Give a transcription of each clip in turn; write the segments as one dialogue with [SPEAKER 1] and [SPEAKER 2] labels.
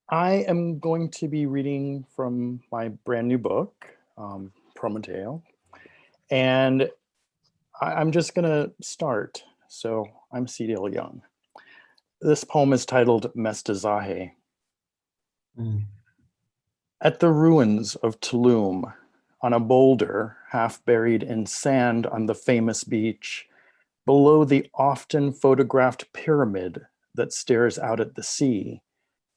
[SPEAKER 1] I am going to be reading from my brand new book, Prometeo, and I'm just going to start. So I'm CDL Young. This poem is titled Mestizaje.
[SPEAKER 2] Mm.
[SPEAKER 1] At the ruins of Tulum, on a boulder half buried in sand on the famous beach, below the often photographed pyramid that stares out at the sea,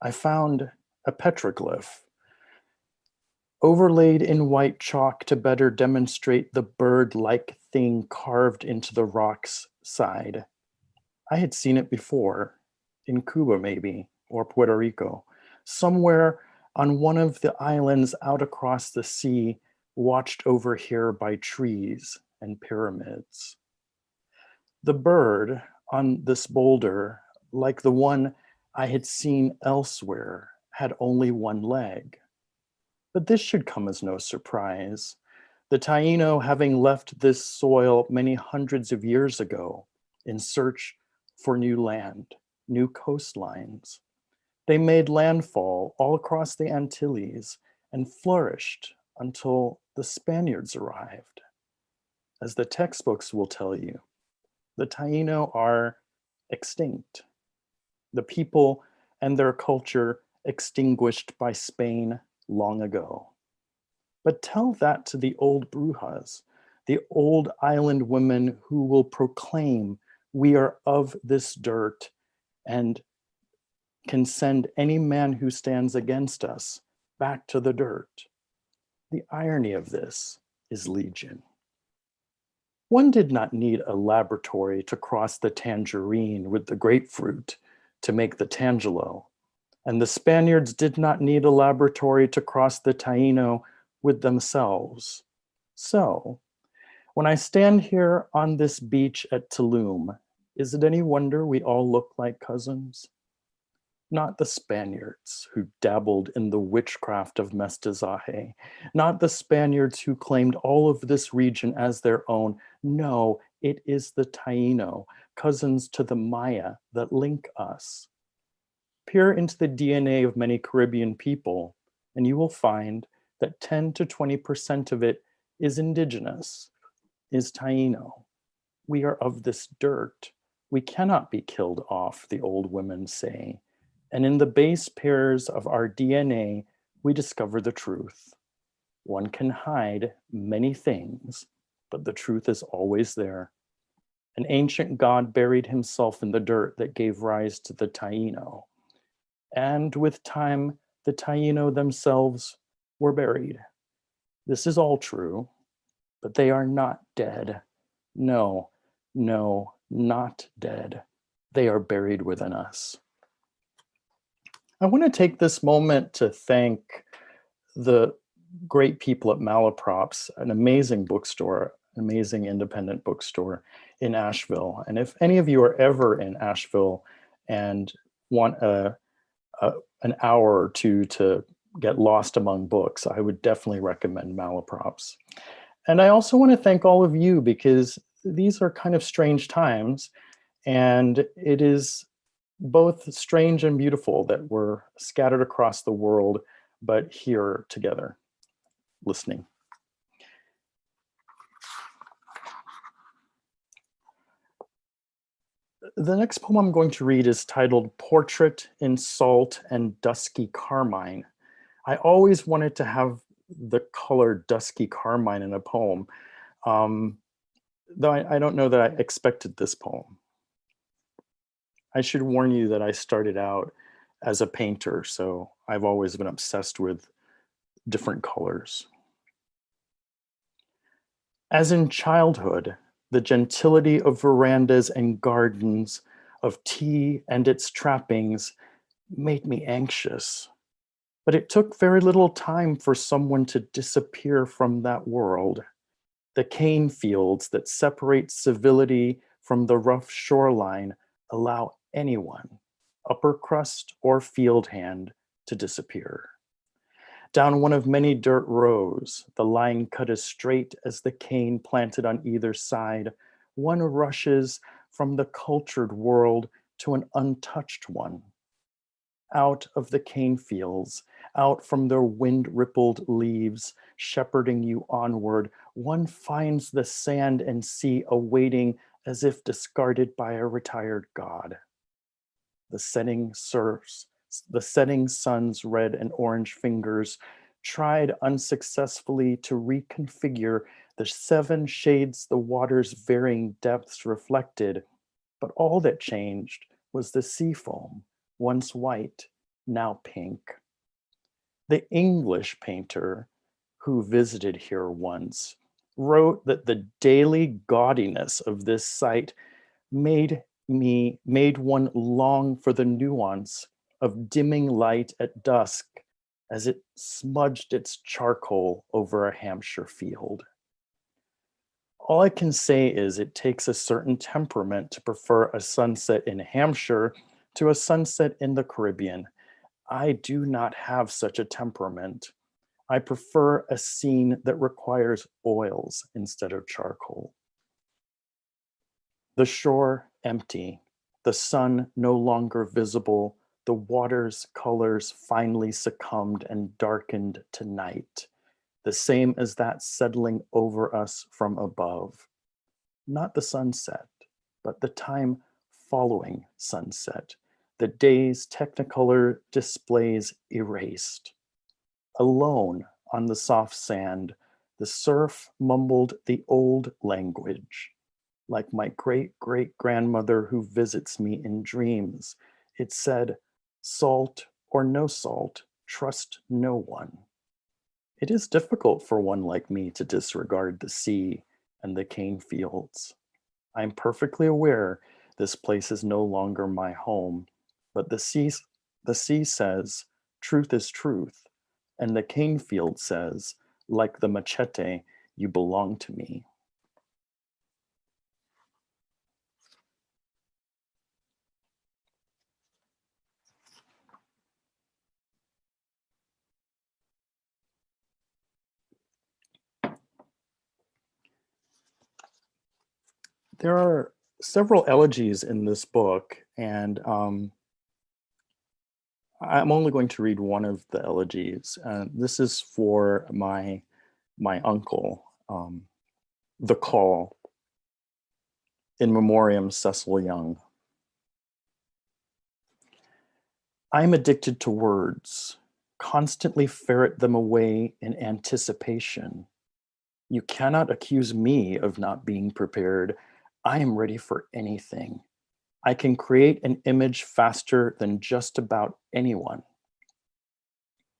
[SPEAKER 1] I found a petroglyph overlaid in white chalk to better demonstrate the bird-like thing carved into the rock's side. I had seen it before, in Cuba maybe, or Puerto Rico, somewhere on one of the islands out across the sea, watched over here by trees and pyramids. The bird on this boulder, like the one I had seen elsewhere, had only one leg. But this should come as no surprise. The Taino, having left this soil many hundreds of years ago in search for new land, new coastlines, they made landfall all across the Antilles and flourished until the Spaniards arrived. As the textbooks will tell you, the Taino are extinct. The people and their culture extinguished by Spain long ago. But tell that to the old brujas, the old island women who will proclaim we are of this dirt and can send any man who stands against us back to the dirt. The irony of this is legion. One did not need a laboratory to cross the tangerine with the grapefruit to make the tangelo, and the Spaniards did not need a laboratory to cross the Taino with themselves. So, when I stand here on this beach at Tulum, is it any wonder we all look like cousins? Not the Spaniards who dabbled in the witchcraft of mestizaje, not the Spaniards who claimed all of this region as their own. No, it is the Taino, cousins to the Maya, that link us. Peer into the DNA of many Caribbean people, and you will find that 10 to 20% of it is indigenous, is Taino. We are of this dirt. We cannot be killed off, the old women say. And in the base pairs of our DNA, we discover the truth. One can hide many things, but the truth is always there. An ancient god buried himself in the dirt that gave rise to the Taino. And with time, the Taino themselves were buried. This is all true, but they are not dead. No, no, not dead. They are buried within us. I want to take this moment to thank the great people at Malaprops, an amazing bookstore, an amazing independent bookstore in Asheville. And if any of you are ever in Asheville and want an hour or two to get lost among books, I would definitely recommend Malaprops. And I also want to thank all of you because these are kind of strange times, and it is both strange and beautiful that we're scattered across the world, but here together, listening. The next poem I'm going to read is titled Portrait in Salt and Dusky Carmine. I always wanted to have the color Dusky Carmine in a poem, though I don't know that I expected this poem. I should warn you that I started out as a painter, so I've always been obsessed with different colors. As in childhood, the gentility of verandas and gardens, of tea and its trappings, made me anxious. But it took very little time for someone to disappear from that world. The cane fields that separate civility from the rough shoreline allow anyone, upper crust or field hand, to disappear. Down one of many dirt rows, the line cut as straight as the cane planted on either side, one rushes from the cultured world to an untouched one. Out of the cane fields, out from their wind-rippled leaves, shepherding you onward, one finds the sand and sea awaiting as if discarded by a retired god. The setting surfs, the setting sun's red and orange fingers tried unsuccessfully to reconfigure the seven shades the water's varying depths reflected, but all that changed was the sea foam, once white, now pink. The English painter who visited here once wrote that the daily gaudiness of this sight made one long for the nuance of dimming light at dusk as it smudged its charcoal over a Hampshire field. All I can say is it takes a certain temperament to prefer a sunset in Hampshire to a sunset in the Caribbean. I do not have such a temperament. I prefer a scene that requires oils instead of charcoal. The shore empty, the sun no longer visible, the water's colors finally succumbed and darkened to night, the same as that settling over us from above. Not the sunset, but the time following sunset, the day's technicolor displays erased. Alone on the soft sand, the surf mumbled the old language. Like my great-great-grandmother who visits me in dreams, it said, salt or no salt, trust no one. It is difficult for one like me to disregard the sea and the cane fields. I am perfectly aware this place is no longer my home, but the sea says, truth is truth, and the cane field says, like the machete, you belong to me. There are several elegies in this book, and I'm only going to read one of the elegies. This is for my uncle, The Call, in memoriam Cecil Young. I'm addicted to words, constantly ferret them away in anticipation. You cannot accuse me of not being prepared. I am ready for anything. I can create an image faster than just about anyone.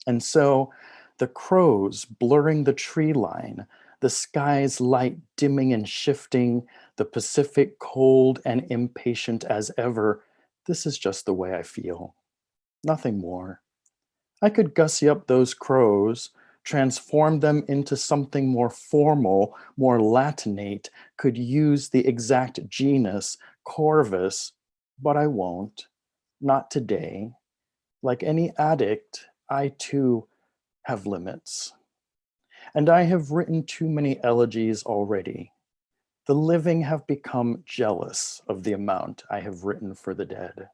[SPEAKER 1] And so the crows blurring the tree line, the sky's light dimming and shifting, the Pacific cold and impatient as ever, this is just the way I feel. Nothing more. I could gussy up those crows, transform them into something more formal, more Latinate, could use the exact genus, Corvus, but I won't. Not today. Like any addict, I too have limits. And I have written too many elegies already. The living have become jealous of the amount I have written for the dead.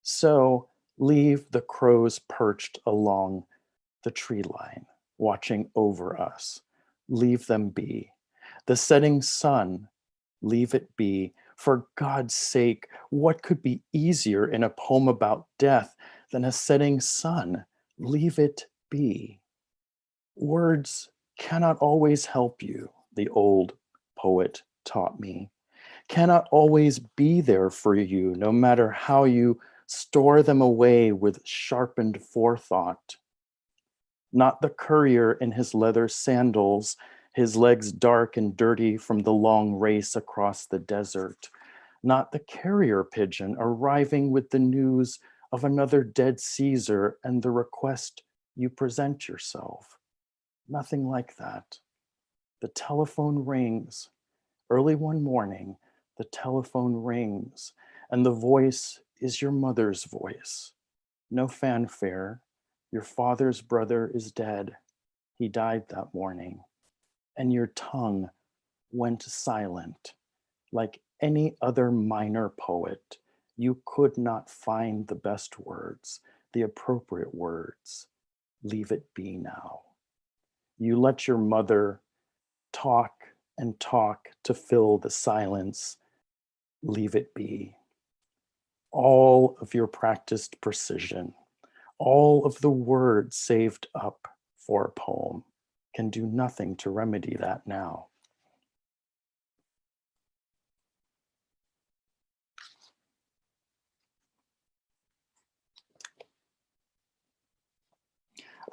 [SPEAKER 1] So leave the crows perched along the tree line, watching over us. Leave them be. The setting sun, leave it be. For God's sake, what could be easier in a poem about death than a setting sun? Leave it be. Words cannot always help you, the old poet taught me. Cannot always be there for you, no matter how you store them away with sharpened forethought. Not the courier in his leather sandals, his legs dark and dirty from the long race across the desert. Not the carrier pigeon arriving with the news of another dead Caesar and the request you present yourself. Nothing like that. The telephone rings. Early one morning, the telephone rings, and the voice is your mother's voice. No fanfare. Your father's brother is dead. He died that morning. And your tongue went silent. Like any other minor poet, you could not find the best words. the appropriate words. Leave it be now. You let your mother talk and talk to fill the silence. Leave it be. All of your practiced precision, all of the words saved up for a poem can do nothing to remedy that now.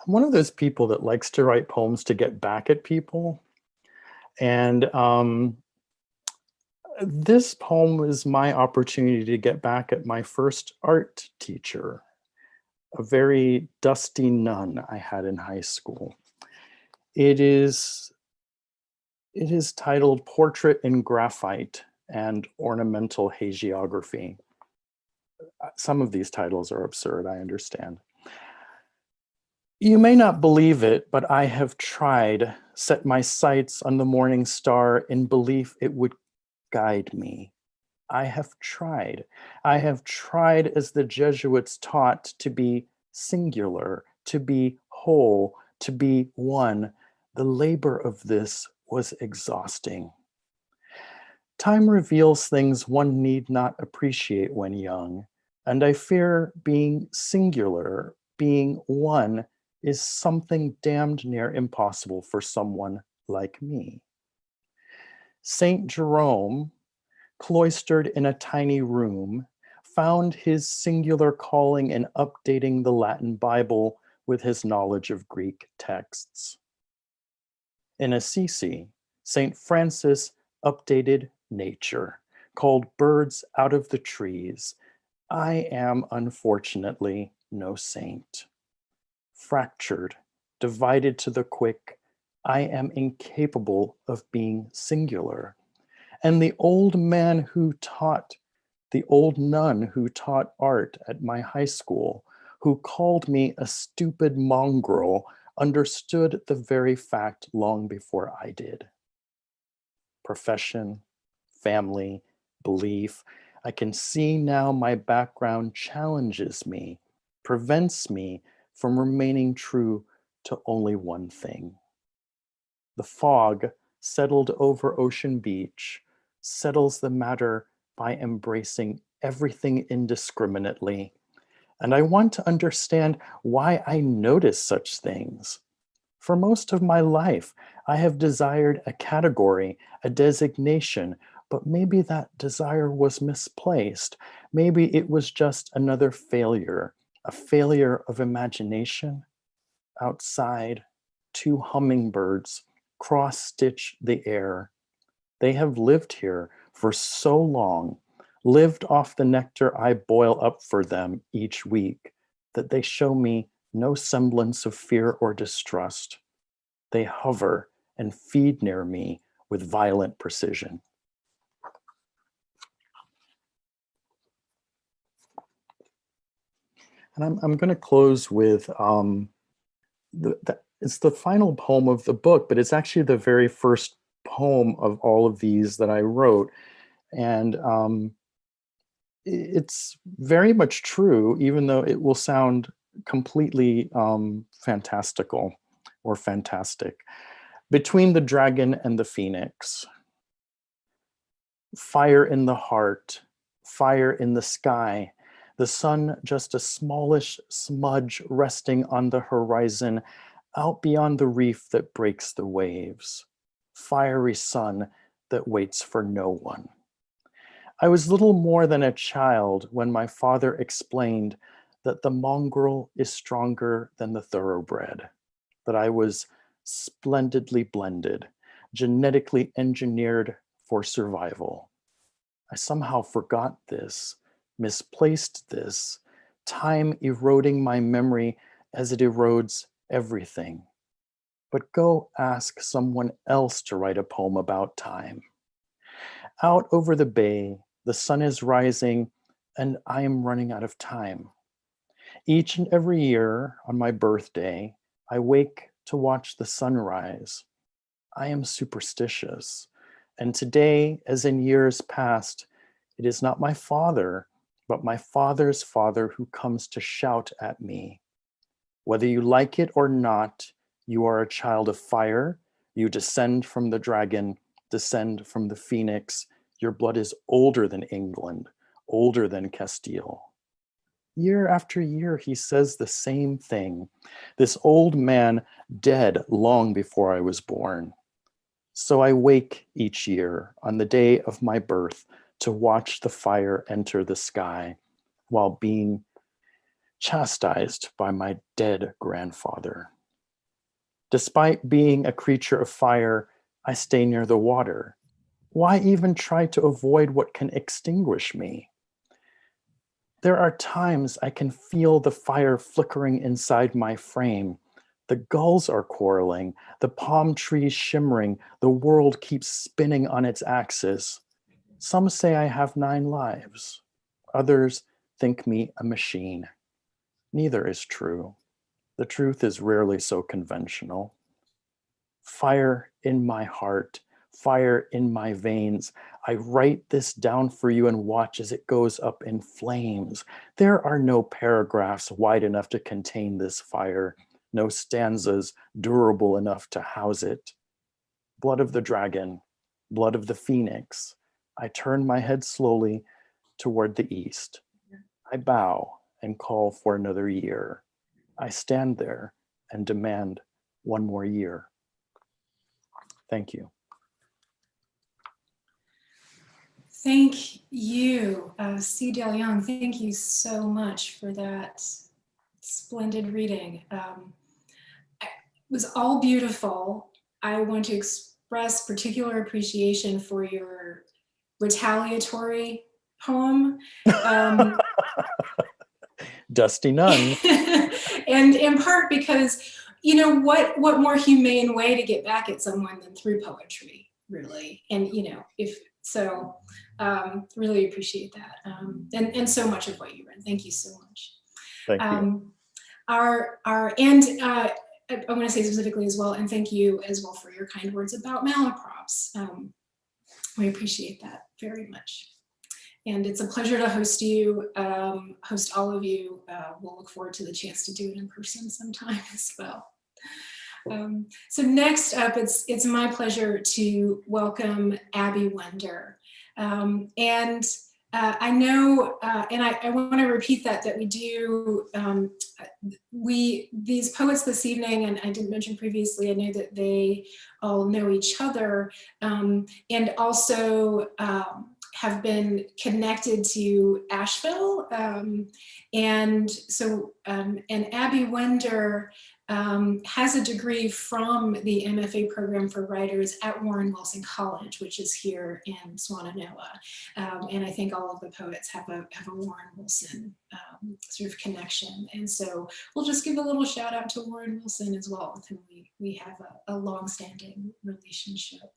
[SPEAKER 1] I'm one of those people that likes to write poems to get back at people. And this poem was my opportunity to get back at my first art teacher, a very dusty nun I had in high school. It is titled Portrait in Graphite and Ornamental Hagiography. Some of these titles are absurd, I understand. You may not believe it, but I have tried, set my sights on the morning star in belief it would guide me. I have tried. I have tried as the Jesuits taught to be singular, to be whole, to be one. The labor of this was exhausting. Time reveals things one need not appreciate when young, and I fear being singular, being one, is something damned near impossible for someone like me. Saint Jerome, cloistered in a tiny room, found his singular calling in updating the Latin Bible with his knowledge of Greek texts. In Assisi, St. Francis updated nature, called birds out of the trees. I am unfortunately no saint. Fractured, divided to the quick, I am incapable of being singular. And the old man who taught, the old nun who taught art at my high school, who called me a stupid mongrel, understood the very fact long before I did. Profession, family, belief, I can see now my background challenges me, prevents me from remaining true to only one thing. The fog settled over Ocean Beach, settles the matter by embracing everything indiscriminately. And I want to understand why I notice such things. For most of my life, I have desired a category, a designation, but maybe that desire was misplaced. Maybe it was just another failure, a failure of imagination. Outside, two hummingbirds cross-stitch the air. They have lived here for so long, lived off the nectar I boil up for them each week, that they show me no semblance of fear or distrust. They hover and feed near me with violent precision. And I'm going to close with, it's the final poem of the book, but it's actually the very first poem of all of these that I wrote. And it's very much true, even though it will sound completely fantastical or fantastic. Between the dragon and the phoenix, fire in the heart, fire in the sky, the sun just a smallish smudge resting on the horizon, out beyond the reef that breaks the waves. Fiery sun that waits for no one. I was little more than a child when my father explained that the mongrel is stronger than the thoroughbred, that I was splendidly blended, genetically engineered for survival. I somehow forgot this, misplaced this, time eroding my memory as it erodes everything. But go ask someone else to write a poem about time. Out over the bay, the sun is rising and I am running out of time. Each and every year on my birthday, I wake to watch the sunrise. I am superstitious. And today, as in years past, it is not my father, but my father's father who comes to shout at me. Whether you like it or not, you are a child of fire. You descend from the dragon, descend from the phoenix. Your blood is older than England, older than Castile. Year after year, he says the same thing. This old man dead long before I was born. So I wake each year on the day of my birth to watch the fire enter the sky while being chastised by my dead grandfather. Despite being a creature of fire, I stay near the water. Why even try to avoid what can extinguish me? There are times I can feel the fire flickering inside my frame. The gulls are quarreling, the palm trees shimmering, the world keeps spinning on its axis. Some say I have 9 lives. Others think me a machine. Neither is true. The truth is rarely so conventional. Fire in my heart, fire in my veins. I write this down for you and watch as it goes up in flames. There are no paragraphs wide enough to contain this fire, no stanzas durable enough to house it. Blood of the dragon, blood of the phoenix. I turn my head slowly toward the east. I bow and call for another year. I stand there and demand one more year. Thank you.
[SPEAKER 3] Thank you, C. Del Young. Thank you so much for that splendid reading. It was all beautiful. I want to express particular appreciation for your retaliatory poem.
[SPEAKER 1] Dusty Nun.
[SPEAKER 3] And in part because, you know, what more humane way to get back at someone than through poetry, really. And, you know, if so, really appreciate that. And so much of what you read. Thank you so much.
[SPEAKER 1] Thank you.
[SPEAKER 3] I want to say specifically as well, and thank you as well for your kind words about malaprops. We appreciate that very much. And it's a pleasure to host you, host all of you. We'll look forward to the chance to do it in person sometime as well. So next up, it's my pleasure to welcome Abby Wender. I know, and I want to repeat that we do, these poets this evening, and I didn't mention previously, I know that they all know each other, and also have been connected to Asheville. And Abby Wender has a degree from the MFA program for writers at Warren Wilson College, which is here in Swannanoa. And I think all of the poets have a Warren Wilson sort of connection. And so we'll just give a little shout out to Warren Wilson as well, with whom we have a long-standing relationship.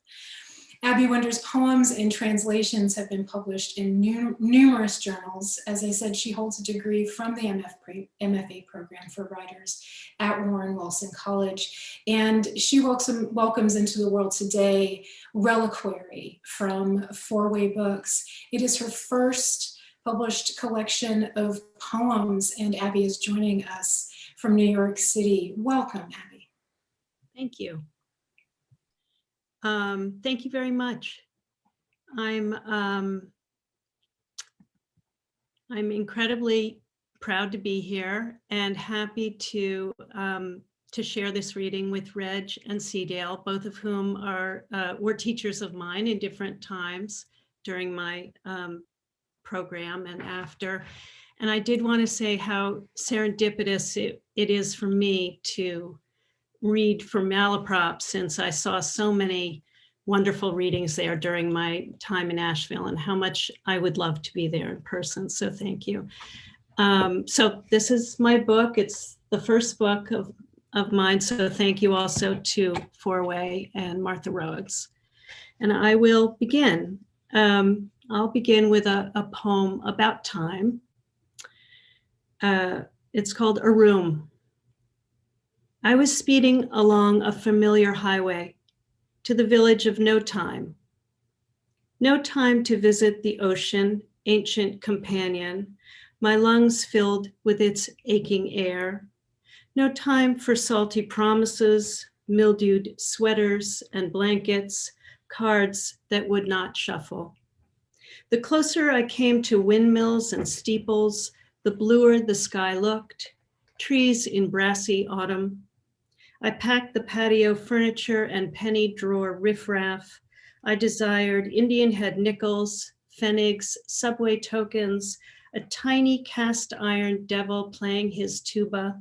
[SPEAKER 3] Abby Wender's poems and translations have been published in numerous journals. As I said, she holds a degree from the MFA program for writers at Warren Wilson College. And she welcomes into the world today Reliquary from Four Way Books. It is her first published collection of poems, and Abby is joining us from New York City. Welcome, Abby.
[SPEAKER 4] Thank you. Thank you very much. I'm incredibly proud to be here and happy to share this reading with Reg and Cedale, both of whom were teachers of mine in different times during my program and after. And I did want to say how serendipitous it is for me to read for Malaprop, since I saw so many wonderful readings there during my time in Asheville, and how much I would love to be there in person. So thank you. So this is my book. It's the first book of mine. So thank you also to Four Way and Martha Rogues. And I will begin. I'll begin with a poem about time. It's called A Room. I was speeding along a familiar highway to the village of No Time. No time to visit the ocean ancient companion, my lungs filled with its aching air. No time for salty promises, mildewed sweaters and blankets, cards that would not shuffle. The closer I came to windmills and steeples, the bluer the sky looked, trees in brassy autumn. I packed the patio furniture and penny drawer riffraff. I desired Indian head nickels, pfennigs, subway tokens, a tiny cast iron devil playing his tuba.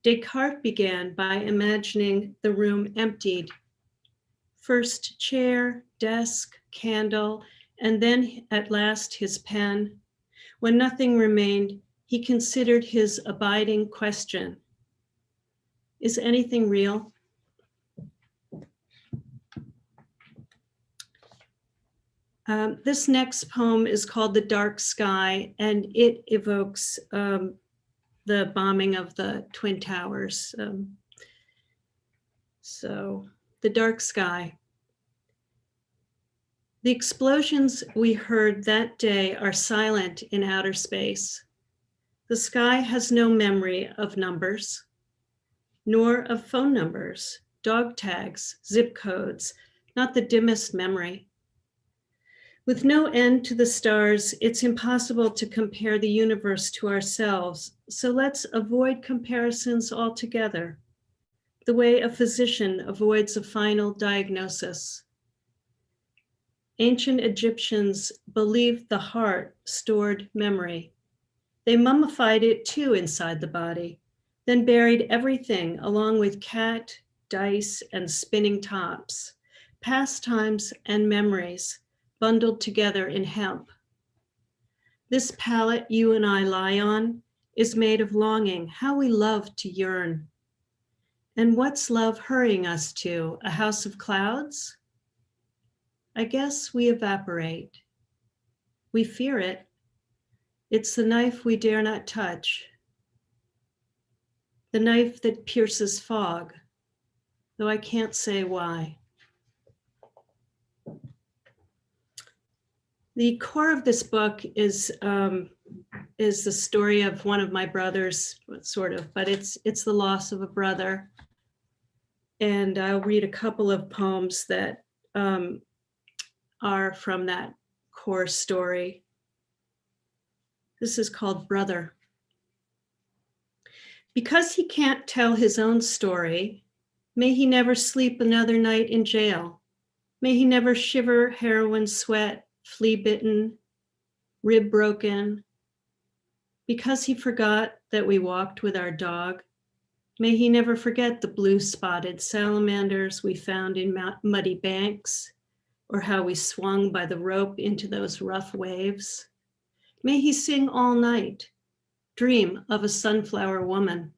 [SPEAKER 4] Descartes began by imagining the room emptied. First chair, desk, candle, and then at last his pen. When nothing remained, he considered his abiding question. Is anything real? This next poem is called The Dark Sky, and it evokes the bombing of the Twin Towers. So, The Dark Sky. The explosions we heard that day are silent in outer space. The sky has no memory of numbers, nor of phone numbers, dog tags, zip codes, not the dimmest memory. With no end to the stars, it's impossible to compare the universe to ourselves, so let's avoid comparisons altogether, the way a physician avoids a final diagnosis. Ancient Egyptians believed the heart stored memory. They mummified it too inside the body, then buried everything along with cat, dice, and spinning tops, pastimes and memories bundled together in hemp. This pallet you and I lie on is made of longing, how we love to yearn. And what's love hurrying us to? A house of clouds? I guess we evaporate. We fear it. It's the knife we dare not touch. The knife that pierces fog, though I can't say why. The core of this book is the story of one of my brothers, sort of, but it's the loss of a brother. And I'll read a couple of poems that are from that core story. This is called Brother. Because he can't tell his own story, may he never sleep another night in jail. May he never shiver heroin sweat, flea bitten, rib broken. Because he forgot that we walked with our dog, may he never forget the blue spotted salamanders we found in muddy banks, or how we swung by the rope into those rough waves. May he sing all night, dream of a sunflower woman.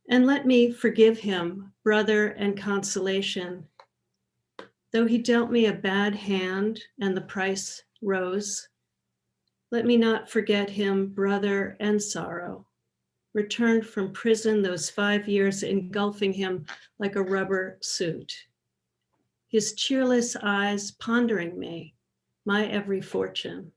[SPEAKER 4] And let me forgive him, brother and consolation. Though he dealt me a bad hand and the price rose, let me not forget him, brother and sorrow. Returned from prison, those 5 years engulfing him like a rubber suit. His cheerless eyes pondering me, my every fortune.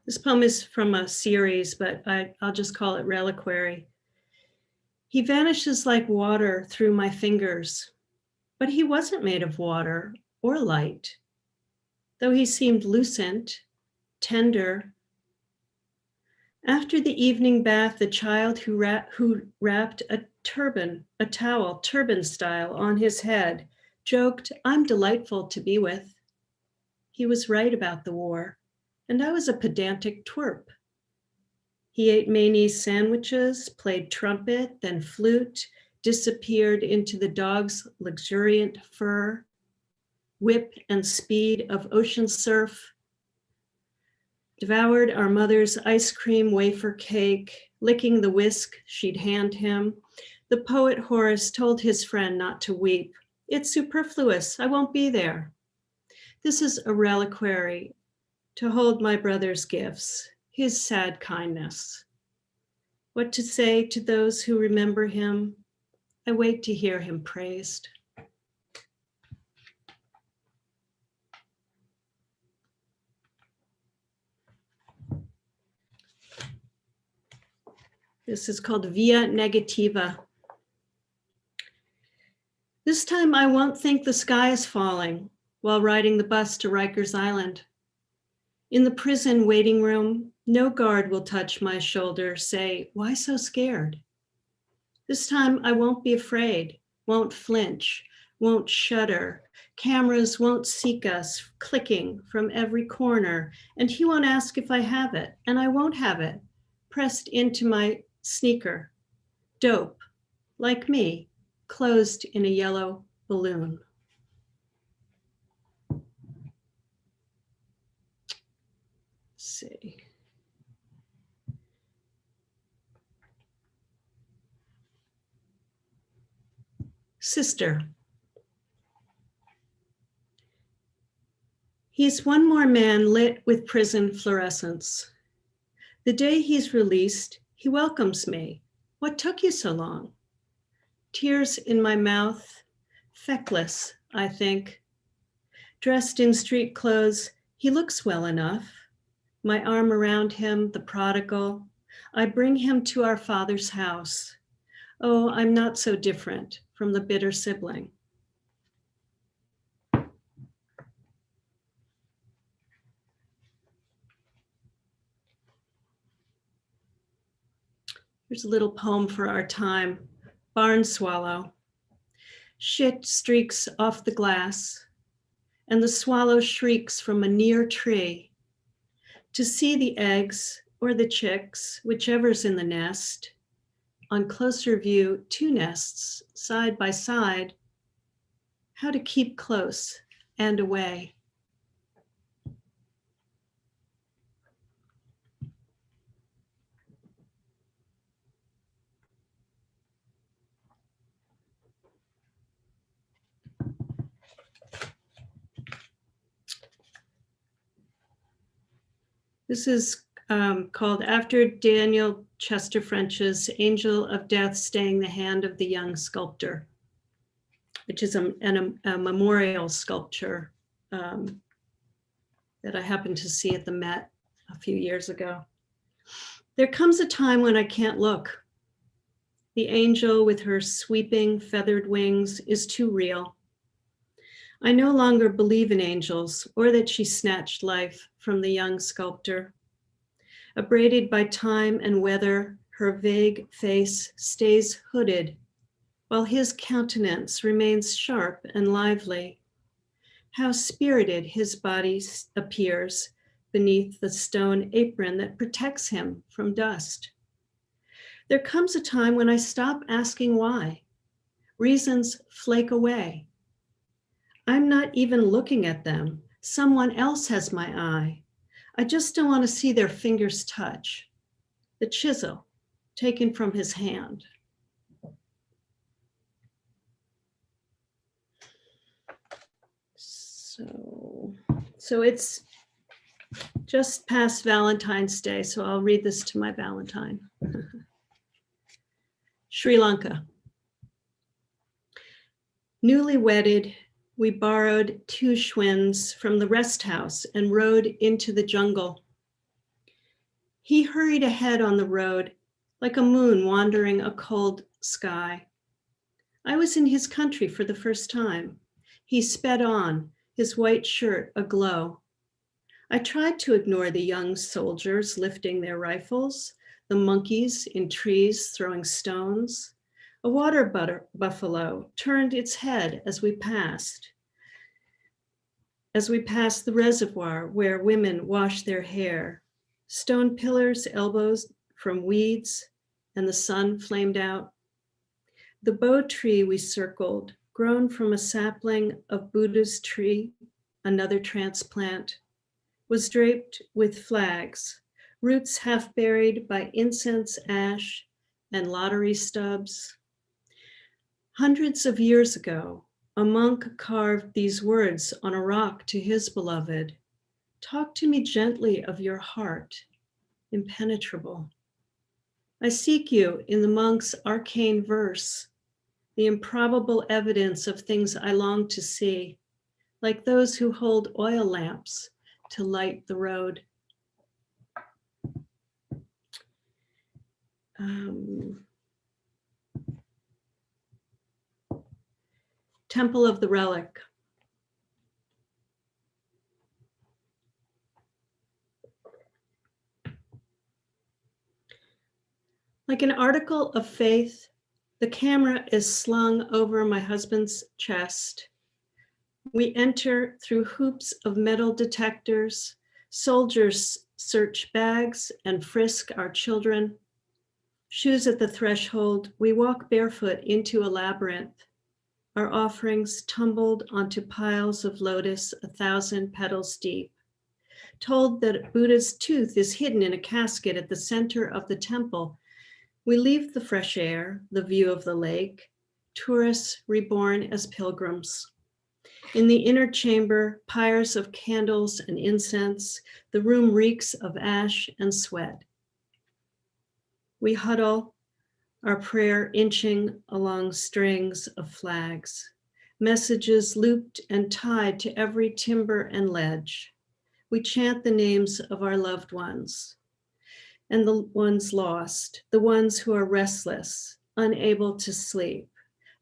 [SPEAKER 4] This poem is from a series, but I'll just call it Reliquary. He vanishes like water through my fingers, but he wasn't made of water or light, though he seemed lucent, tender. After the evening bath, the child who wrapped a turban, a towel, turban style, on his head, joked, "I'm delightful to be with." He was right about the war, and I was a pedantic twerp. He ate mayonnaise sandwiches, played trumpet, then flute, disappeared into the dog's luxuriant fur, whip and speed of ocean surf, devoured our mother's ice cream wafer cake, licking the whisk she'd hand him. The poet Horace told his friend not to weep. It's superfluous, I won't be there. This is a reliquary to hold my brother's gifts, his sad kindness. What to say to those who remember him? I wait to hear him praised. This is called Via Negativa. This time I won't think the sky is falling while riding the bus to Rikers Island. In the prison waiting room, no guard will touch my shoulder, say, why so scared? This time I won't be afraid, won't flinch, won't shudder. Cameras won't seek us, clicking from every corner, and he won't ask if I have it, and I won't have it, pressed into my sneaker. Dope, like me, closed in a yellow balloon. Let's see. Sister. He's one more man lit with prison fluorescence. The day he's released, he welcomes me. What took you so long? Tears in my mouth, feckless, I think. Dressed in street clothes, he looks well enough. My arm around him, the prodigal. I bring him to our father's house. Oh, I'm not so different from the bitter sibling. Here's a little poem for our time. Barn swallow. Shit streaks off the glass, and the swallow shrieks from a near tree. To see the eggs or the chicks, whichever's in the nest, on closer view, two nests side by side, how to keep close and away. This is called After Daniel Chester French's Angel of Death Staying the Hand of the Young Sculptor, which is a memorial sculpture that I happened to see at the Met a few years ago. There comes a time when I can't look. The angel with her sweeping feathered wings is too real. I no longer believe in angels or that she snatched life from the young sculptor. Abraded by time and weather, her vague face stays hooded, while his countenance remains sharp and lively. How spirited his body appears beneath the stone apron that protects him from dust. There comes a time when I stop asking why. Reasons flake away. I'm not even looking at them. Someone else has my eye. I just don't want to see their fingers touch. The chisel taken from his hand. So it's just past Valentine's Day, so I'll read this to my Valentine. Sri Lanka. Newly wedded, we borrowed 2 Schwinns from the rest house and rode into the jungle. He hurried ahead on the road like a moon wandering a cold sky. I was in his country for the first time. He sped on, his white shirt aglow. I tried to ignore the young soldiers lifting their rifles, the monkeys in trees throwing stones. A water buffalo turned its head as we passed the reservoir where women wash their hair. Stone pillars, elbows from weeds, and the sun flamed out. The bow tree we circled, grown from a sapling of Buddha's tree, another transplant, was draped with flags, roots half buried by incense ash and lottery stubs. Hundreds of years ago, a monk carved these words on a rock to his beloved. Talk to me gently of your heart, impenetrable. I seek you in the monk's arcane verse, the improbable evidence of things I long to see, like those who hold oil lamps to light the road. Temple of the Relic. Like an article of faith, the camera is slung over my husband's chest. We enter through hoops of metal detectors. Soldiers search bags and frisk our children. Shoes at the threshold, we walk barefoot into a labyrinth. Our offerings tumbled onto piles of lotus 1,000 petals deep. Told that Buddha's tooth is hidden in a casket at the center of the temple, we leave the fresh air, the view of the lake, tourists reborn as pilgrims. In the inner chamber, pyres of candles and incense, the room reeks of ash and sweat. We huddle, our prayer inching along strings of flags, messages looped and tied to every timber and ledge. We chant the names of our loved ones and the ones lost, the ones who are restless, unable to sleep.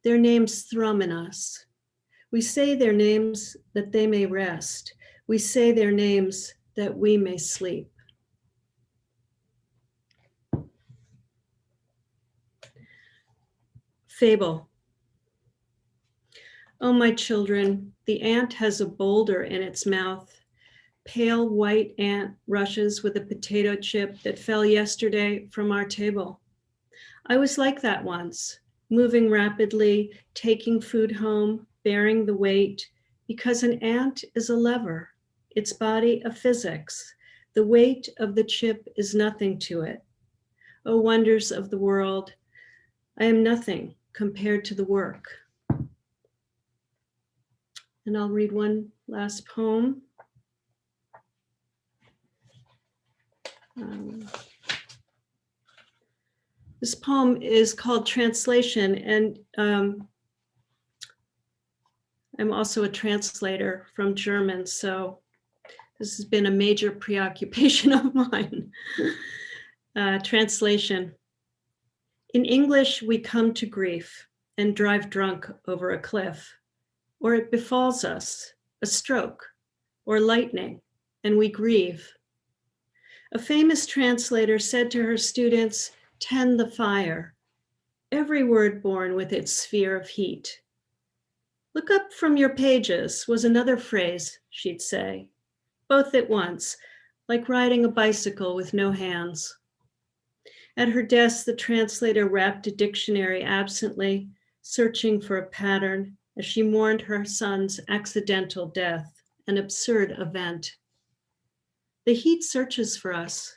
[SPEAKER 4] Their names thrum in us. We say their names that they may rest. We say their names that we may sleep. Fable. Oh, my children, the ant has a boulder in its mouth. Pale white ant rushes with a potato chip that fell yesterday from our table. I was like that once, moving rapidly, taking food home, bearing the weight, because an ant is a lever, its body a physics. The weight of the chip is nothing to it. Oh, wonders of the world, I am nothing compared to the work. And I'll read one last poem. This poem is called Translation, and I'm also a translator from German, so this has been a major preoccupation of mine. Translation. In English, we come to grief and drive drunk over a cliff, or it befalls us, a stroke or lightning, and we grieve. A famous translator said to her students, "Tend the fire," every word born with its sphere of heat. "Look up from your pages," was another phrase she'd say, both at once, like riding a bicycle with no hands. At her desk, the translator wrapped a dictionary absently, searching for a pattern as she mourned her son's accidental death, an absurd event. The heat searches for us.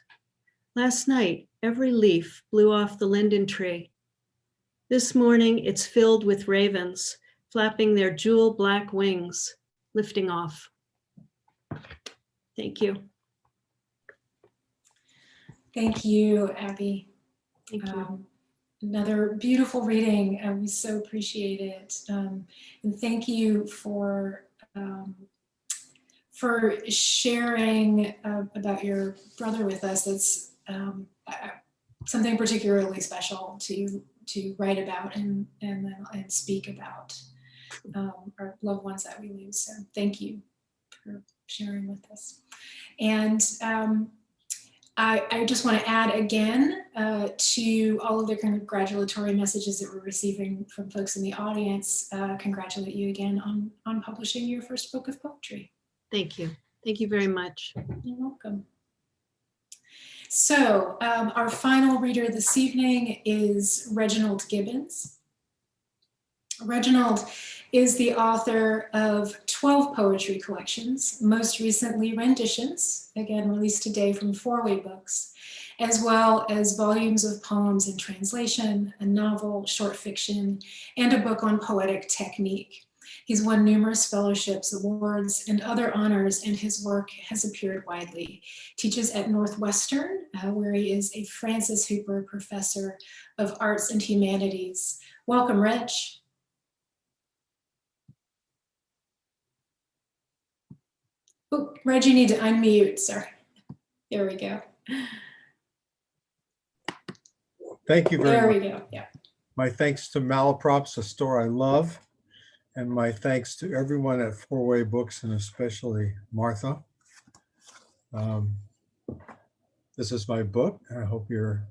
[SPEAKER 4] Last night, every leaf blew off the linden tree. This morning, it's filled with ravens, flapping their jewel black wings, lifting off. Thank you.
[SPEAKER 3] Thank you, Abby.
[SPEAKER 4] Thank you.
[SPEAKER 3] Another beautiful reading. We so appreciate it. And thank you for sharing about your brother with us. That's something particularly special to write about and speak about our loved ones that we lose. So thank you for sharing with us. And I just want to add again to all of the congratulatory messages that we're receiving from folks in the audience, congratulate you again on publishing your first book of poetry.
[SPEAKER 4] Thank you. Thank you very much.
[SPEAKER 3] You're welcome. So our final reader this evening is Reginald Gibbons. Reginald is the author of 12 poetry collections, most recently Renditions, again released today from 4-Way Books, as well as volumes of poems in translation, a novel, short fiction, and a book on poetic technique. He's won numerous fellowships, awards, and other honors, and his work has appeared widely. Teaches at Northwestern, where he is a Francis Hooper Professor of Arts and Humanities. Welcome, Reg. Oh, Reg, you need to unmute, sorry. There we go.
[SPEAKER 2] Thank you very
[SPEAKER 3] There
[SPEAKER 2] much.
[SPEAKER 3] we go, yeah.
[SPEAKER 2] My thanks to Malaprop's, a store I love, and my thanks to everyone at Four Way Books, and especially Martha. This is my book, and I hope you're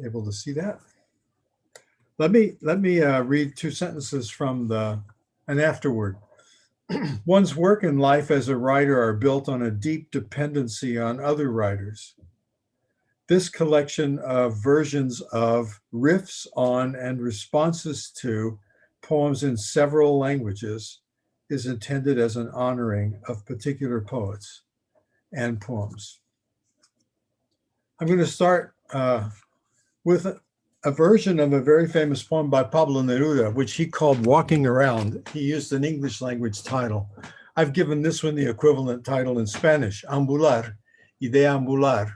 [SPEAKER 2] able to see that. Let me read 2 sentences from an afterword. One's work and life as a writer are built on a deep dependency on other writers. This collection of versions of riffs on and responses to poems in several languages is intended as an honoring of particular poets and poems. I'm going to start with a version of a very famous poem by Pablo Neruda, which he called Walking Around. He used an English language title. I've given this one the equivalent title in Spanish, Ambular y Deambular.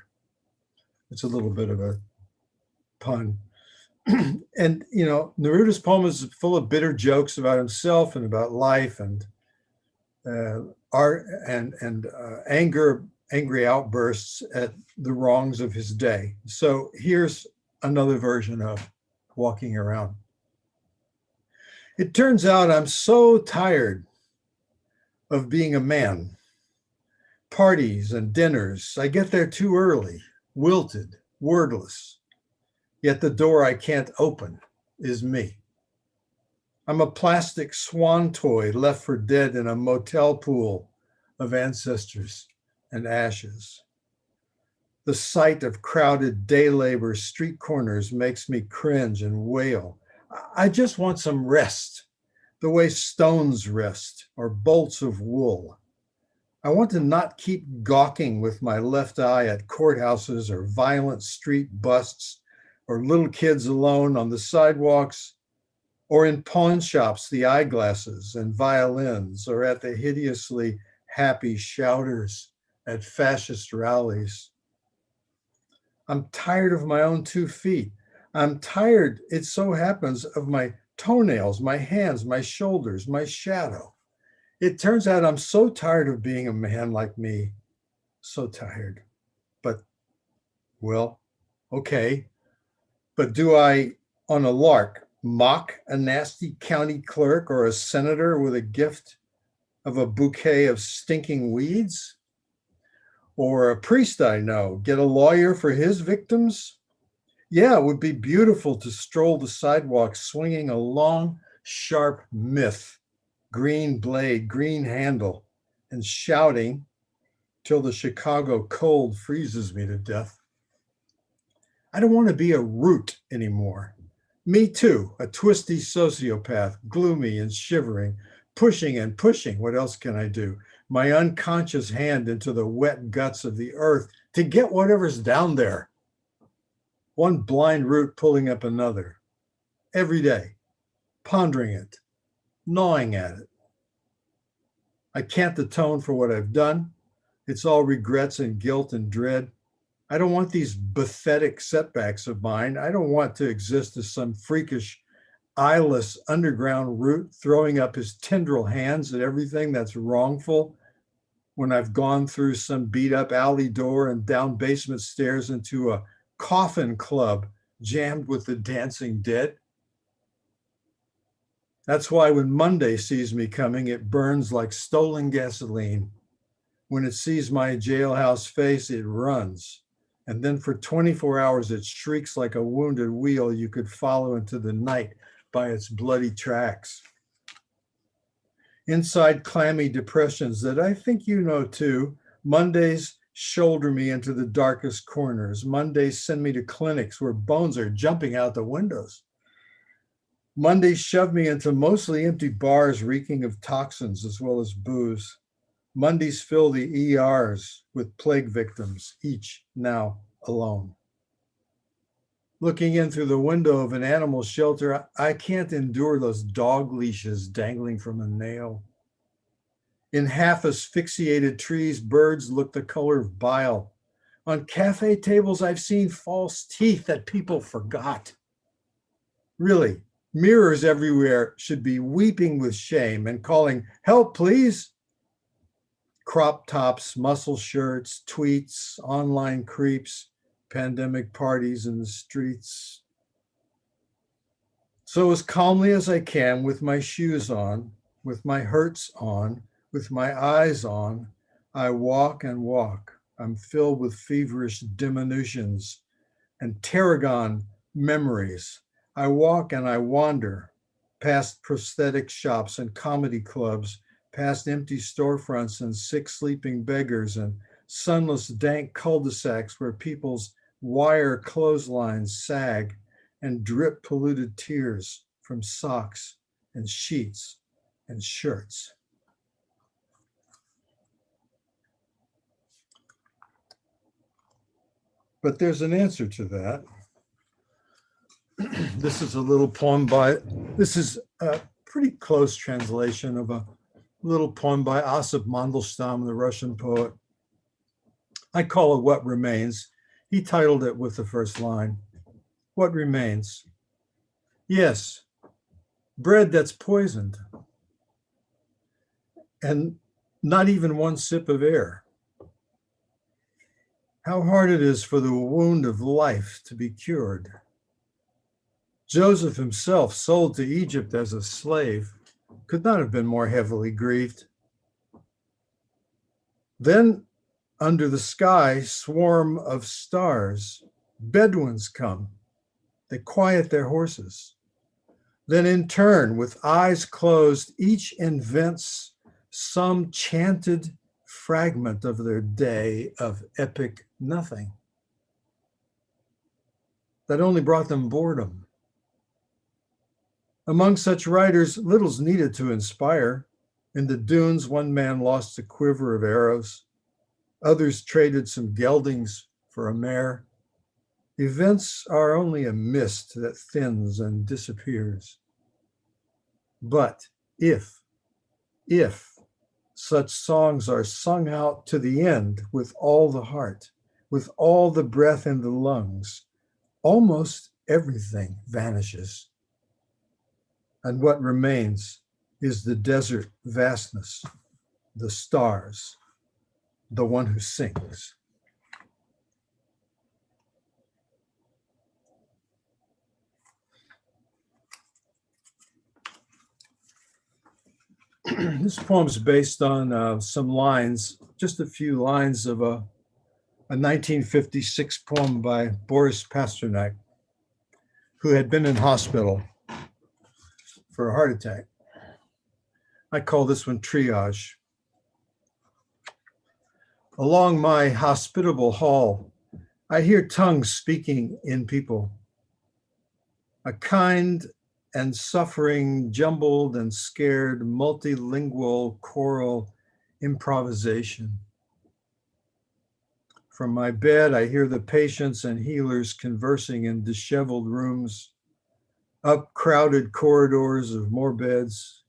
[SPEAKER 2] It's a little bit of a pun. And, you know, Neruda's poem is full of bitter jokes about himself and about life and art and angry outbursts at the wrongs of his day. So here's another version of Walking Around. It turns out I'm so tired of being a man. Parties and dinners, I get there too early, wilted, wordless. Yet the door I can't open is me. I'm a plastic swan toy left for dead in a motel pool of ancestors and ashes. The sight of crowded day labor street corners makes me cringe and wail. I just want some rest, the way stones rest or bolts of wool. I want to not keep gawking with my left eye at courthouses or violent street busts or little kids alone on the sidewalks or in pawn shops, the eyeglasses and violins, or at the hideously happy shouters at fascist rallies. I'm tired of my own 2 feet. I'm tired, it so happens, of my toenails, my hands, my shoulders, my shadow. It turns out I'm so tired of being a man like me, so tired. But, well, okay. But do I, on a lark, mock a nasty county clerk or a senator with a gift of a bouquet of stinking weeds? Or a priest I know, get a lawyer for his victims? Yeah, it would be beautiful to stroll the sidewalk swinging a long, sharp myth, green blade, green handle, and shouting till the Chicago cold freezes me to death. I don't want to be a root anymore. Me too, a twisty sociopath, gloomy and shivering, pushing and pushing. What else can I do? My unconscious hand into the wet guts of the earth to get whatever's down there. One blind root pulling up another. Every day, pondering it, gnawing at it. I can't atone for what I've done. It's all regrets and guilt and dread. I don't want these pathetic setbacks of mine. I don't want to exist as some freakish, eyeless underground root throwing up his tendril hands at everything that's wrongful when I've gone through some beat up alley door and down basement stairs into a coffin club jammed with the dancing dead. That's why when Monday sees me coming, it burns like stolen gasoline. When it sees my jailhouse face, it runs. And then for 24 hours, it shrieks like a wounded wheel you could follow into the night by its bloody tracks. Inside clammy depressions that I think you know too, Mondays shoulder me into the darkest corners. Mondays send me to clinics where bones are jumping out the windows. Mondays shove me into mostly empty bars reeking of toxins as well as booze. Mondays fill the ERs with plague victims, each now alone. Looking in through the window of an animal shelter, I can't endure those dog leashes dangling from a nail. In half asphyxiated trees, birds look the color of bile. On cafe tables, I've seen false teeth that people forgot. Really, mirrors everywhere should be weeping with shame and calling, "Help, please." Crop tops, muscle shirts, tweets, online creeps, pandemic parties in the streets. So as calmly as I can, with my shoes on, with my hurts on, with my eyes on, I walk and walk. I'm filled with feverish diminutions and tarragon memories. I walk and I wander past prosthetic shops and comedy clubs, past empty storefronts and sick sleeping beggars and sunless dank cul-de-sacs where people's wire clotheslines sag and drip polluted tears from socks and sheets and shirts. But there's an answer to that. This is a little poem this is a pretty close translation of a little poem by Osip Mandelstam, the Russian poet. I call it What Remains. He titled it with the first line, "What remains? Yes, bread that's poisoned, and not even one sip of air. How hard it is for the wound of life to be cured. Joseph himself, sold to Egypt as a slave, could not have been more heavily grieved. Then, under the sky, swarm of stars, Bedouins come. They quiet their horses. Then in turn, with eyes closed, each invents some chanted fragment of their day of epic nothing that only brought them boredom. Among such writers, little's needed to inspire. In the dunes, one man lost a quiver of arrows. Others traded some geldings for a mare. Events are only a mist that thins and disappears. But if such songs are sung out to the end with all the heart, with all the breath in the lungs, almost everything vanishes. And what remains is the desert vastness, the stars, the one who sings. This poem is based on some lines, just a few lines of a 1956 poem by Boris Pasternak, who had been in hospital for a heart attack. I call this one Triage. Along my hospitable hall, I hear tongues speaking in people. A kind and suffering, jumbled and scared, multilingual choral improvisation. From my bed, I hear the patients and healers conversing in disheveled rooms, up crowded corridors of more beds,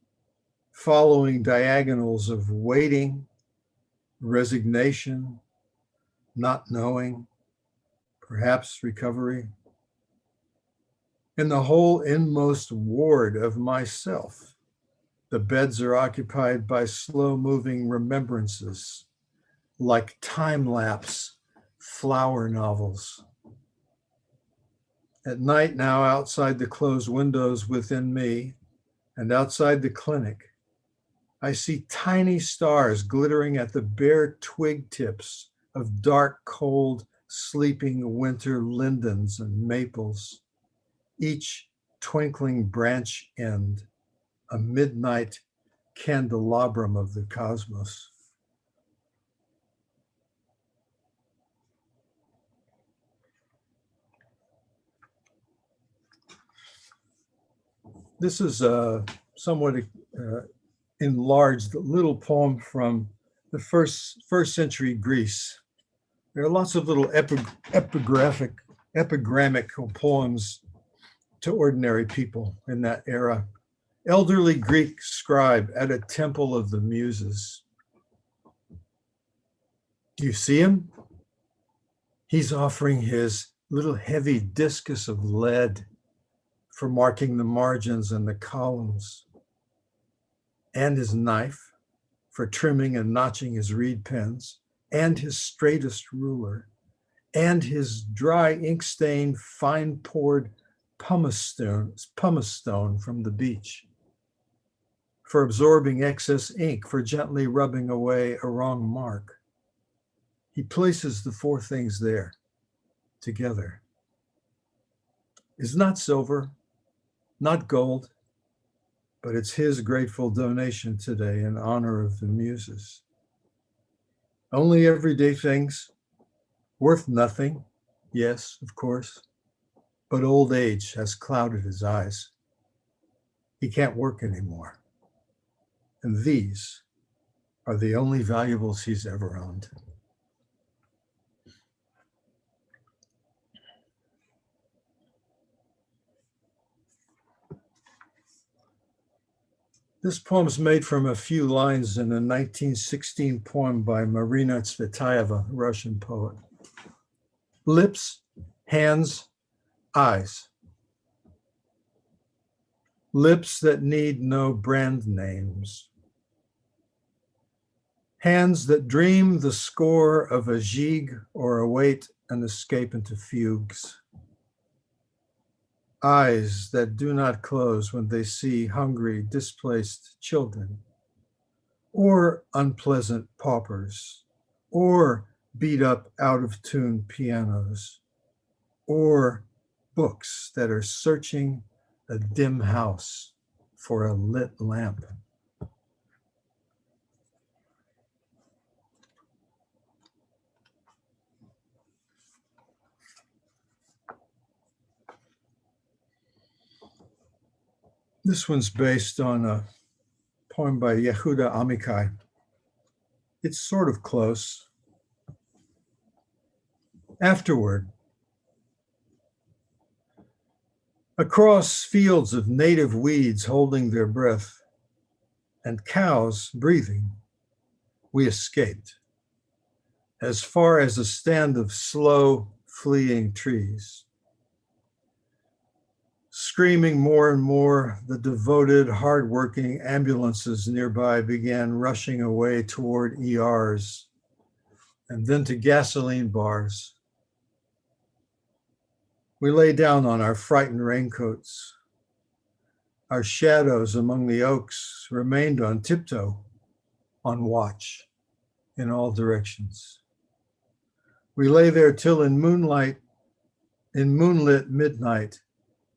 [SPEAKER 2] following diagonals of waiting, resignation, not knowing, perhaps recovery. In the whole inmost ward of myself, the beds are occupied by slow-moving remembrances, like time-lapse flower novels. At night now, outside the closed windows within me and outside the clinic, I see tiny stars glittering at the bare twig tips of dark, cold, sleeping winter lindens and maples, each twinkling branch end, a midnight candelabrum of the cosmos. This is a somewhat enlarged little poem from the first century Greece. There are lots of little epigraphic epigrammic poems to ordinary people in that era. Elderly Greek scribe at a temple of the muses. Do you see him? He's offering his little heavy discus of lead for marking the margins and the columns, and his knife for trimming and notching his reed pens, and his straightest ruler, and his dry ink-stained, fine-poured pumice stone from the beach, for absorbing excess ink, for gently rubbing away a wrong mark. He places the four things there together. It's not silver, not gold, but it's his grateful donation today in honor of the muses. Only everyday things, worth nothing, yes, of course, but old age has clouded his eyes. He can't work anymore. And these are the only valuables he's ever owned. This poem is made from a few lines in a 1916 poem by Marina Tsvetaeva, Russian poet. Lips, hands, eyes. Lips that need no brand names. Hands that dream the score of a gigue or await an escape into fugues. Eyes that do not close when they see hungry, displaced children, or unpleasant paupers, or beat up out of tune pianos, or books that are searching a dim house for a lit lamp. This one's based on a poem by Yehuda Amichai. It's sort of close. Afterward, across fields of native weeds holding their breath and cows breathing, we escaped as far as a stand of slow fleeing trees. Screaming more and more, the devoted, hardworking ambulances nearby began rushing away toward ERs and then to gasoline bars. We lay down on our frightened raincoats. Our shadows among the oaks remained on tiptoe, on watch in all directions. We lay there till in moonlit midnight,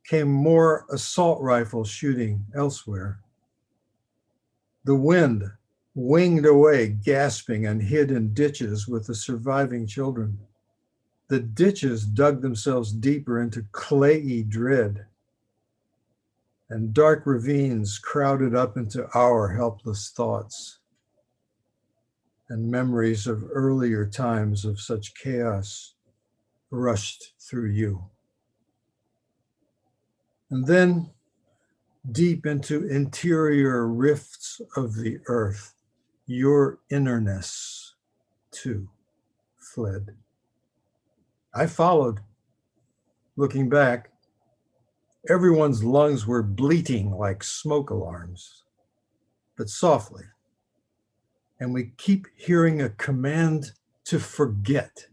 [SPEAKER 2] came more assault rifle shooting elsewhere. The wind winged away, gasping, and hid in ditches with the surviving children. The ditches dug themselves deeper into clayey dread, and dark ravines crowded up into our helpless thoughts and memories of earlier times of such chaos rushed through you. And then deep into interior rifts of the earth, your innerness too fled. I followed, looking back. Everyone's lungs were bleating like smoke alarms, but softly. And we keep hearing a command to forget.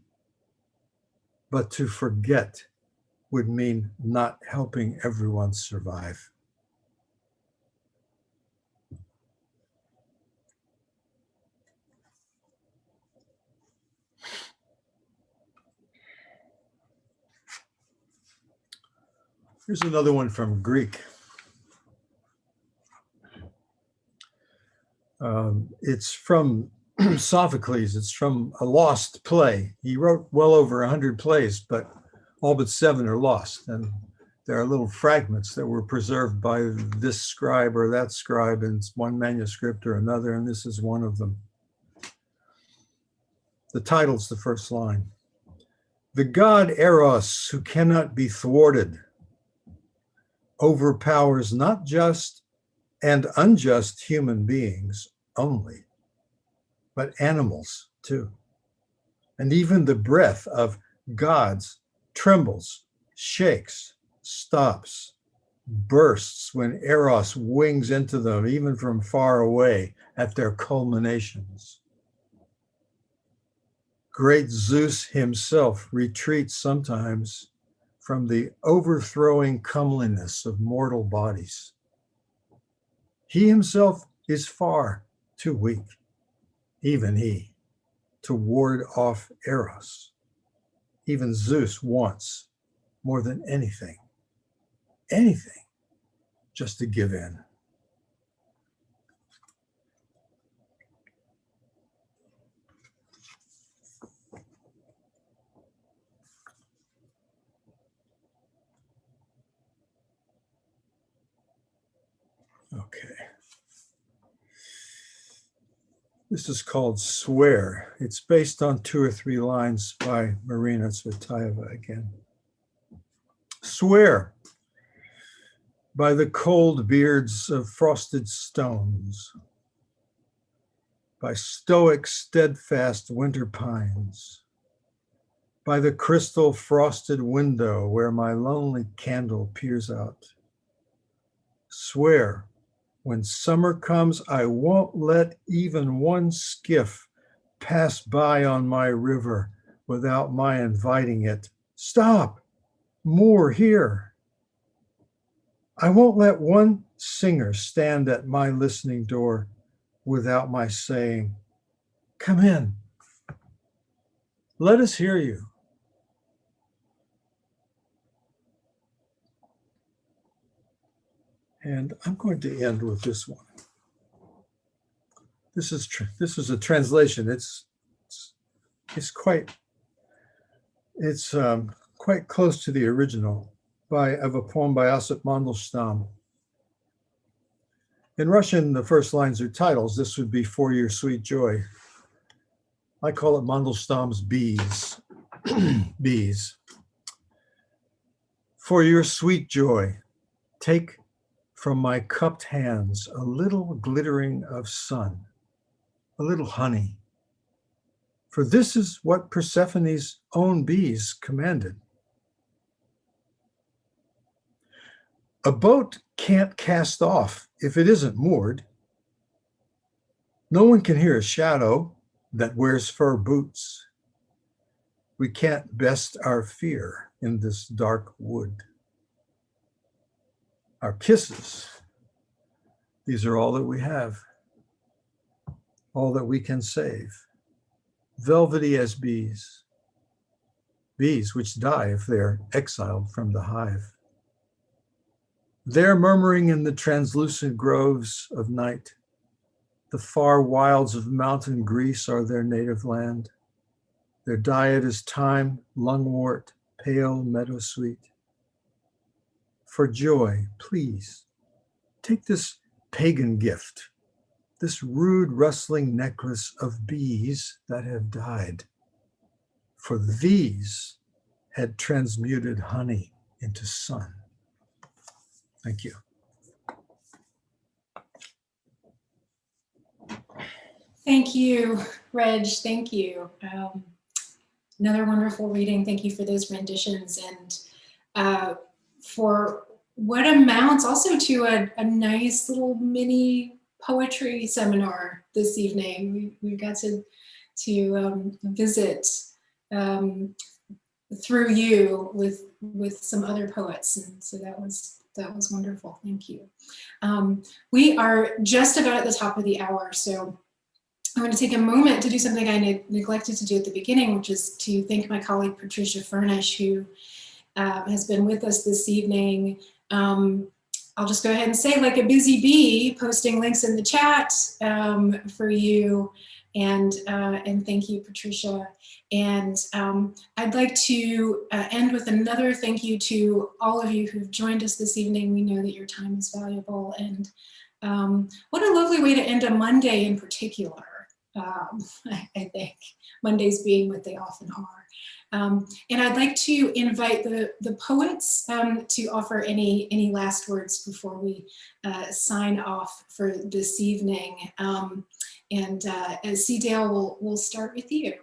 [SPEAKER 2] But to forget would mean not helping everyone survive. Here's another one from Greek. It's from Sophocles. It's from a lost play. He wrote well over 100 plays, but all but 7 are lost. And there are little fragments that were preserved by this scribe or that scribe in one manuscript or another, and this is one of them. The title's the first line. The god Eros, who cannot be thwarted, overpowers not just and unjust human beings only, but animals too. And even the breath of gods trembles, shakes, stops, bursts when Eros wings into them, even from far away at their culminations. Great Zeus himself retreats sometimes from the overthrowing comeliness of mortal bodies. He himself is far too weak, even he, to ward off Eros. Even Zeus wants, more than anything, just to give in. Okay. This is called Swear. It's based on 2 or 3 lines by Marina Tsvetaeva again. Swear by the cold beards of frosted stones, by stoic, steadfast winter pines, by the crystal frosted window where my lonely candle peers out. Swear, when summer comes, I won't let even one skiff pass by on my river without my inviting it. Stop, moor here. I won't let one singer stand at my listening door without my saying, come in, let us hear you. And I'm going to end with this one. This is a translation. It's quite close to the original of a poem by Osip Mandelstam. In Russian, the first lines are titles. This would be For Your Sweet Joy. I call it Mandelstam's Bees. Bees. For your sweet joy, take from my cupped hands a little glittering of sun, a little honey. For this is what Persephone's own bees commanded. A boat can't cast off if it isn't moored. No one can hear a shadow that wears fur boots. We can't best our fear in this dark wood. Our kisses, these are all that we have, all that we can save. Velvety as bees, bees which die if they're exiled from the hive. There murmuring in the translucent groves of night, the far wilds of mountain Greece are their native land. Their diet is thyme, lungwort, pale meadowsweet. For joy, please, take this pagan gift, this rude rustling necklace of bees that have died. For these had transmuted honey into sun. Thank you.
[SPEAKER 3] Thank you, Reg. Thank you. Another wonderful reading. Thank you for those renditions and for what amounts also to a nice little mini poetry seminar this evening. We got to visit through you with some other poets, and so that was wonderful. Thank you. We are just about at the top of the hour, so I'm going to take a moment to do something I neglected to do at the beginning, which is to thank my colleague Patricia Furnish, who has been with us this evening. I'll just go ahead and say, like a busy bee, posting links in the chat for you, and thank you, Patricia. And I'd like to end with another thank you to all of you who've joined us this evening. We know that your time is valuable, and what a lovely way to end a Monday in particular. I think, Mondays being what they often are. And I'd like to invite the poets to offer any last words before we sign off for this evening. As C. Dale, we'll start with you.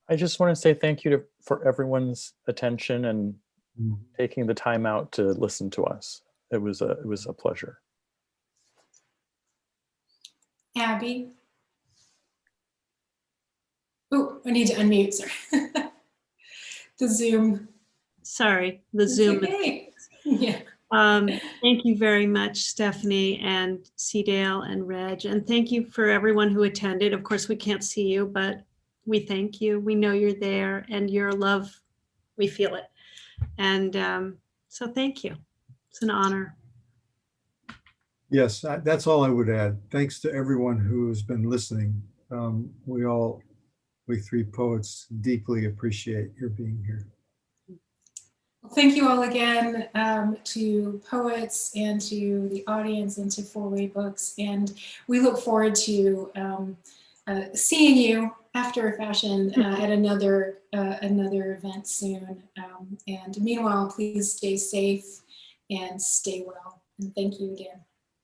[SPEAKER 1] I just want to say thank you for everyone's attention and taking the time out to listen to us. It was a pleasure.
[SPEAKER 3] Abby. Oh, I need to unmute, sorry. The Zoom.
[SPEAKER 4] Sorry, the
[SPEAKER 3] It's
[SPEAKER 4] Zoom.
[SPEAKER 3] okay. Yeah.
[SPEAKER 4] Thank you very much, Stephanie and C-Dale and Reg. And thank you for everyone who attended. Of course, we can't see you, but we thank you. We know you're there and your love, we feel it. And so thank you. It's an honor.
[SPEAKER 2] Yes, that's all I would add. Thanks to everyone who's been listening. We three poets deeply appreciate your being here.
[SPEAKER 3] Thank you all again to poets and to the audience and to Four Way Books. And we look forward to seeing you after a fashion at another event soon. And meanwhile, please stay safe and stay well. And thank you again.